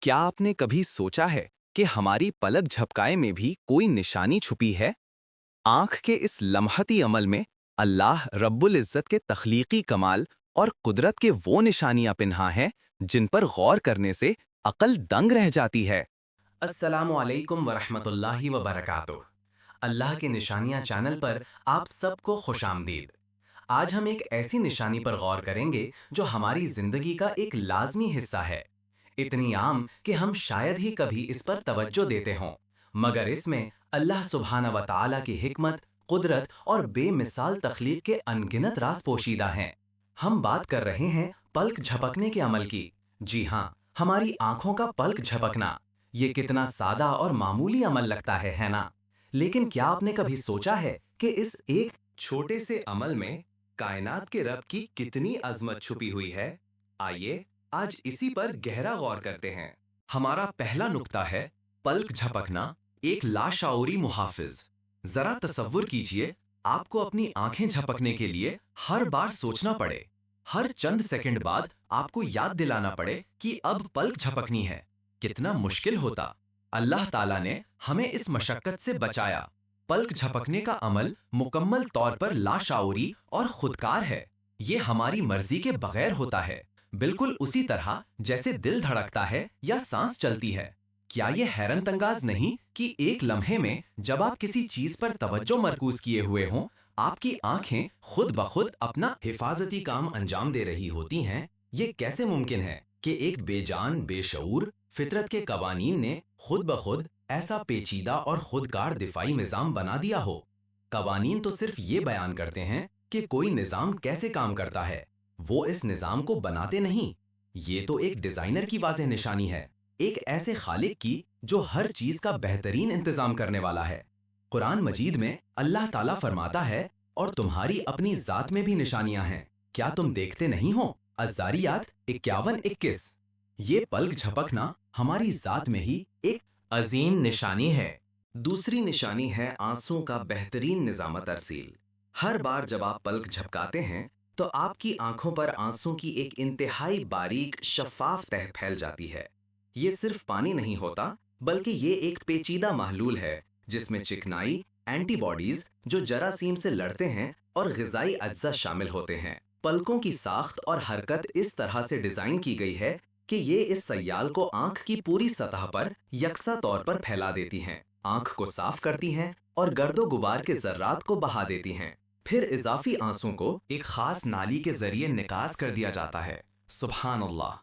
क्या आपने कभी सोचा है कि हमारी पलक झपकाए में भी कोई निशानी छुपी है? आंख के इस लम्हती अमल में अल्लाह रब्बुल इज़्ज़त के तख्लीकी कमाल और कुदरत के वो निशानियां पिन्हा हैं जिन पर गौर करने से अकल दंग रह जाती है। अस्सलामु अलैकुम वरहमतुल्लाहि वबरकातुह। अल्लाह की निशानियां चैनल पर आप सबको खुशामदीद। आज हम एक ऐसी निशानी पर गौर करेंगे जो हमारी जिंदगी का एक लाजमी हिस्सा है, इतनी आम कि हम शायद ही कभी इस पर तवज्जो देते हों, मगर इसमें अल्लाह सुब्हाना व तआला की हिकमत, कुदरत और बेमिसाल तख्लीक के अनगिनत राज पोशीदा हैं। हम बात कर रहे हैं पलक झपकने के अमल की। जी हाँ, हमारी आंखों का पलक झपकना। ये कितना सादा और मामूली अमल लगता है ना? लेकिन क्या आपने कभी सोचा है कि इस एक छोटे से अमल में कायनात के रब की कितनी अजमत छुपी हुई है? आइए आज इसी पर गहरा गौर करते हैं। हमारा पहला नुक्ता है पलक झपकना एक लाशऊरी मुहाफिज। जरा तसव्वुर कीजिए, आपको अपनी आंखें झपकने के लिए हर बार सोचना पड़े, हर चंद सेकंड बाद आपको याद दिलाना पड़े कि अब पलक झपकनी है। कितना मुश्किल होता। अल्लाह ताला ने हमें इस मशक्कत से बचाया। पलक झपकने का अमल मुकम्मल तौर पर लाशऊरी और खुदकार है। ये हमारी मर्जी के बगैर होता है, बिल्कुल उसी तरह जैसे दिल धड़कता है या सांस चलती है। क्या ये हैरत अंगाज नहीं कि एक लम्हे में जब आप किसी चीज पर तवज्जो मरकूज किए हुए हों, आपकी आंखें खुद ब खुद अपना हिफाजती काम अंजाम दे रही होती हैं? ये कैसे मुमकिन है कि एक बेजान बेशऊर फितरत के कवानीन ने खुद ब खुद ऐसा पेचीदा और खुदकार दिफाई निज़ाम बना दिया हो? कवानीन तो सिर्फ ये बयान करते हैं कि कोई निज़ाम कैसे काम करता है, वो इस निज़ाम को बनाते नहीं। ये तो एक डिज़ाइनर की वाज़ेह निशानी है, एक ऐसे खालिक की जो हर चीज़ का बेहतरीन इंतज़ाम करने वाला है। कुरान मजीद में अल्लाह ताला फरमाता है, और तुम्हारी अपनी ज़ात में भी निशानियां हैं, क्या तुम देखते नहीं हो? अज़्ज़ारियात 51-21। ये पलक झपकना हमारी ज़ात में ही एक अजीम निशानी है। दूसरी निशानी है आंसू का बेहतरीन निज़ाम तरसील। हर बार जब आप पलक झपकाते हैं तो आपकी आंखों पर आंसू की एक इंतहाई बारीक शफाफ तह फैल जाती है। ये सिर्फ पानी नहीं होता, बल्कि ये एक पेचीदा महलूल है जिसमें चिकनाई, एंटीबॉडीज जो जरासीम से लड़ते हैं और ग़िज़ाई अज्जा शामिल होते हैं। पलकों की साख्त और हरकत इस तरह से डिजाइन की गई है कि ये इस सयाल को आंख की पूरी सतह पर यकसा तौर पर फैला देती हैं, आंख को साफ करती हैं और गर्दो गुबार के जर्रात को बहा देती हैं। फिर इजाफी आंसू को एक खास नाली के जरिए निकास कर दिया जाता है। सुभान अल्लाह!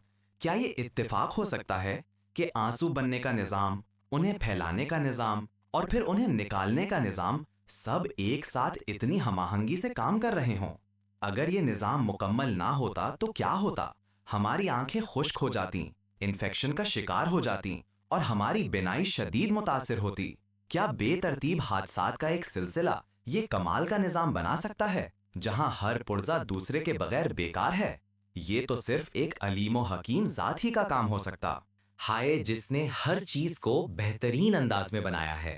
क्या ये इत्तेफाक हो सकता है कि आंसू बनने का निज़ाम, उन्हें फैलाने का निज़ाम और फिर उन्हें निकालने का निज़ाम सब एक साथ इतनी हमाहंगी से काम कर रहे हों? अगर ये निज़ाम मुकम्मल ना होता तो क्या होता? हमारी आंखें खुश्क हो जाती, इन्फेक्शन का शिकार हो जाती और हमारी बिनाई शदीद मुतासिर होती। क्या बेतरतीब हादसात का एक सिलसिला ये कमाल का निज़ाम बना सकता है, जहां हर पुर्जा दूसरे के बगैर बेकार है? ये तो सिर्फ एक अलीम व हकीम ज़ात ही का काम हो सकता। हाय जिसने हर चीज को बेहतरीन अंदाज में बनाया है।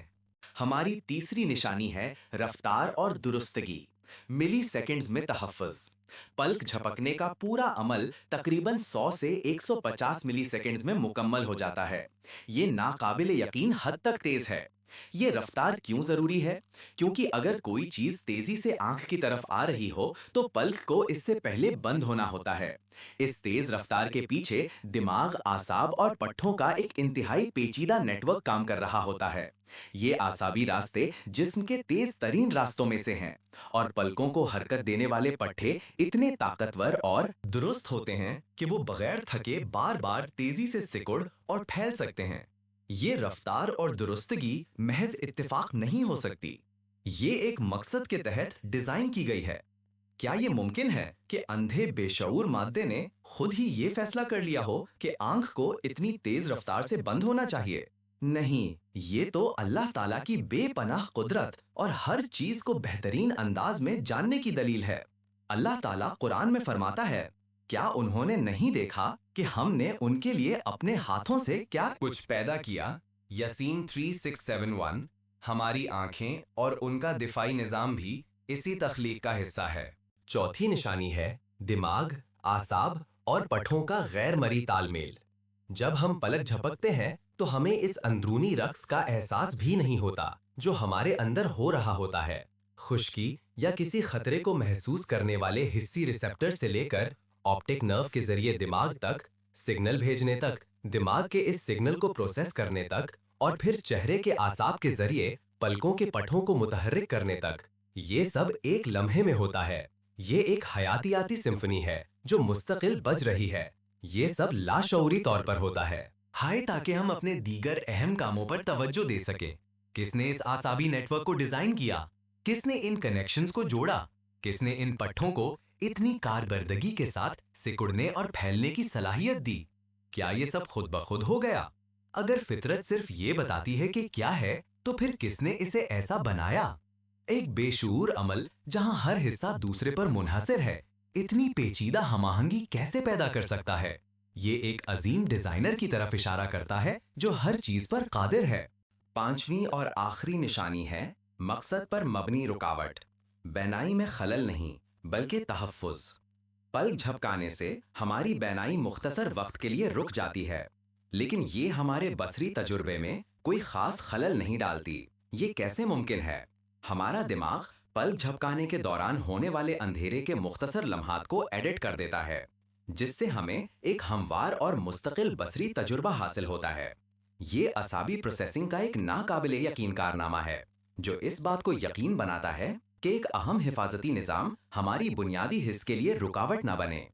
हमारी तीसरी निशानी है रफ्तार और दुरुस्तगी, मिली सेकेंड्स में तहफ़्फ़ुज़। पलक झपकने का पूरा अमल तकरीबन 100 से 150 मिली सेकेंड्स में मुकम्मल हो जाता है। ये नाकाबिल यकीन हद तक तेज है। ये रफ्तार क्यों जरूरी है? क्योंकि अगर कोई चीज तेजी से आंख की तरफ आ रही हो तो पलक को इससे पहले बंद होना होता है। इस तेज रफ्तार के पीछे दिमाग, आसाब और पट्ठों का एक इंतहाई पेचीदा नेटवर्क काम कर रहा होता है। ये आसाबी रास्ते जिस्म के तेज तरीन रास्तों में से हैं और पलकों को हरकत देने वाले पट्टे इतने ताकतवर और दुरुस्त होते हैं कि वो बगैर थके बार बार तेजी से सिकुड़ और फैल सकते हैं। ये रफ्तार और दुरुस्तगी महज इत्तेफाक नहीं हो सकती, ये एक मकसद के तहत डिजाइन की गई है। क्या ये मुमकिन है कि अंधे बेशऊर मादे ने खुद ही ये फैसला कर लिया हो कि आंख को इतनी तेज रफ्तार से बंद होना चाहिए? नहीं, ये तो अल्लाह ताला की बेपनाह कुदरत और हर चीज को बेहतरीन अंदाज में जानने की दलील है। अल्लाह ताला कुरान में फरमाता है, क्या उन्होंने नहीं देखा कि हमने उनके लिए अपने हाथों से क्या कुछ पैदा किया? यसीन 3671। हमारी आंखें और उनका दिफाई निज़ाम भी इसी तख्लीक का हिस्सा है। चौथी निशानी है दिमाग, आसाब और पठों का गैर मरी तालमेल। جب ہم پلک جھپکتے ہیں تو ہمیں اس اندرونی رقص کا احساس بھی نہیں ہوتا جو ہمارے اندر ہو رہا ہوتا ہے۔ خشکی یا کسی خطرے کو محسوس کرنے والے حسی ریسیپٹر سے لے کر آپٹک نرو کے ذریعے دماغ تک، سگنل بھیجنے تک، دماغ کے اس سگنل کو پروسیس کرنے تک، اور پھر چہرے کے اعصاب کے ذریعے پلکوں کے پٹھوں کو متحرک کرنے تک، یہ سب ایک لمحے میں ہوتا ہے۔ یہ ایک حیاتیاتی سمفنی ہے جو مستقل بج رہی ہے۔ یہ سب لاشعوری طور پر ہوتا ہے، ہائے تاکہ ہم اپنے دیگر اہم کاموں پر توجہ دے سکیں۔ کس نے اس اعصابی نیٹ ورک کو ڈیزائن کیا؟ کس نے ان کنیکشنز کو جوڑا؟ کس نے ان پٹھوں کو اتنی کارکردگی کے ساتھ سکڑنے اور پھیلنے کی صلاحیت دی؟ کیا یہ سب خود بخود ہو گیا؟ اگر فطرت صرف یہ بتاتی ہے کہ کیا ہے، تو پھر کس نے اسے ایسا بنایا؟ ایک بے شعور عمل جہاں ہر حصہ دوسرے پر منحصر ہے، اتنی پیچیدہ ہم آہنگی کیسے پیدا کر سکتا ہے؟ یہ ایک عظیم ڈیزائنر کی طرف اشارہ کرتا ہے جو ہر چیز پر قادر ہے۔ پانچویں اور آخری نشانی ہے مقصد پر مبنی رکاوٹ۔ بینائی میں خلل نہیں بلکہ تحفظ۔ پلک جھپکانے سے ہماری بینائی مختصر وقت کے لیے رک جاتی ہے، لیکن یہ ہمارے بصری تجربے میں کوئی خاص خلل نہیں ڈالتی۔ یہ کیسے ممکن ہے؟ ہمارا دماغ پلک جھپکانے کے دوران ہونے والے اندھیرے کے مختصر لمحات کو ایڈٹ کر دیتا ہے، جس سے ہمیں ایک ہموار اور مستقل بصری تجربہ حاصل ہوتا ہے۔ یہ اعصابی پروسیسنگ کا ایک ناقابل یقین کارنامہ ہے جو اس بات کو یقین بناتا ہے کہ ایک اہم حفاظتی نظام ہماری بنیادی حس کے لیے رکاوٹ نہ بنے۔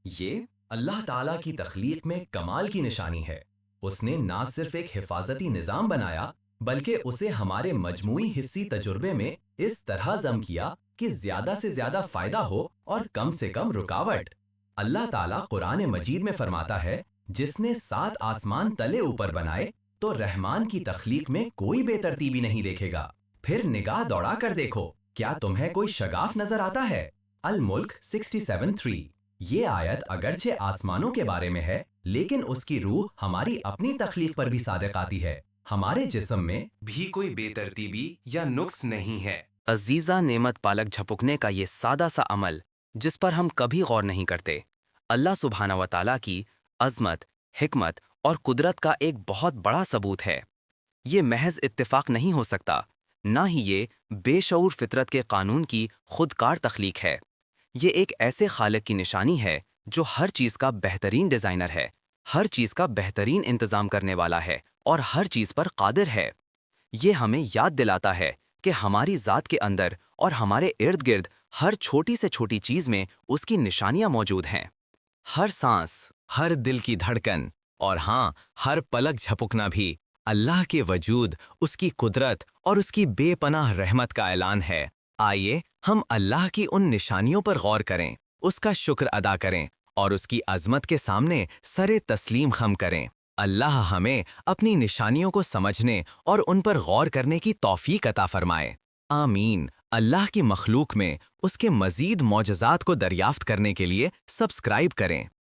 یہ اللہ تعالیٰ کی تخلیق میں کمال کی نشانی ہے۔ اس نے نہ صرف ایک حفاظتی نظام بنایا بلکہ اسے ہمارے مجموعی حسی تجربے میں اس طرح ضم کیا کہ زیادہ سے زیادہ فائدہ ہو اور کم سے کم رکاوٹ۔ اللہ تعالیٰ قرآن مجید میں فرماتا ہے، جس نے 7 آسمان تلے اوپر بنائے تو رحمان کی تخلیق میں کوئی بے ترتیبی نہیں دیکھے گا۔ پھر نگاہ دوڑا کر دیکھو، کیا تمہیں کوئی شگاف نظر آتا ہے؟ الملک 67:3۔ یہ آیت اگرچہ آسمانوں کے بارے میں ہے، لیکن اس کی روح ہماری اپنی تخلیق پر بھی صادق آتی ہے۔ ہمارے جسم میں بھی کوئی بے ترتیبی یا نقص نہیں ہے۔ عزیزہ، نعمت پالک جھپکنے کا یہ سادہ سا عمل جس پر ہم کبھی غور نہیں کرتے، اللہ سبحانہ و تعالیٰ کی عظمت، حکمت اور قدرت کا ایک بہت بڑا ثبوت ہے۔ یہ محض اتفاق نہیں ہو سکتا، نہ ہی یہ بے شعور فطرت کے قانون کی خودکار تخلیق ہے۔ یہ ایک ایسے خالق کی نشانی ہے جو ہر چیز کا بہترین ڈیزائنر ہے، ہر چیز کا بہترین انتظام کرنے والا ہے اور ہر چیز پر قادر ہے۔ یہ ہمیں یاد دلاتا ہے کہ ہماری ذات کے اندر اور ہمارے ارد گرد ہر چھوٹی سے چھوٹی چیز میں اس کی نشانیاں موجود ہیں۔ ہر سانس، ہر دل کی دھڑکن اور ہاں، ہر پلک جھپکنا بھی اللہ کے وجود، اس کی قدرت اور اس کی بے پناہ رحمت کا اعلان ہے۔ آئیے ہم اللہ کی ان نشانیوں پر غور کریں، اس کا شکر ادا کریں اور اس کی عظمت کے سامنے سر تسلیم خم کریں۔ اللہ ہمیں اپنی نشانیوں کو سمجھنے اور ان پر غور کرنے کی توفیق عطا فرمائے۔ آمین۔ اللہ کی مخلوق میں اس کے مزید معجزات کو دریافت کرنے کے لیے سبسکرائب کریں۔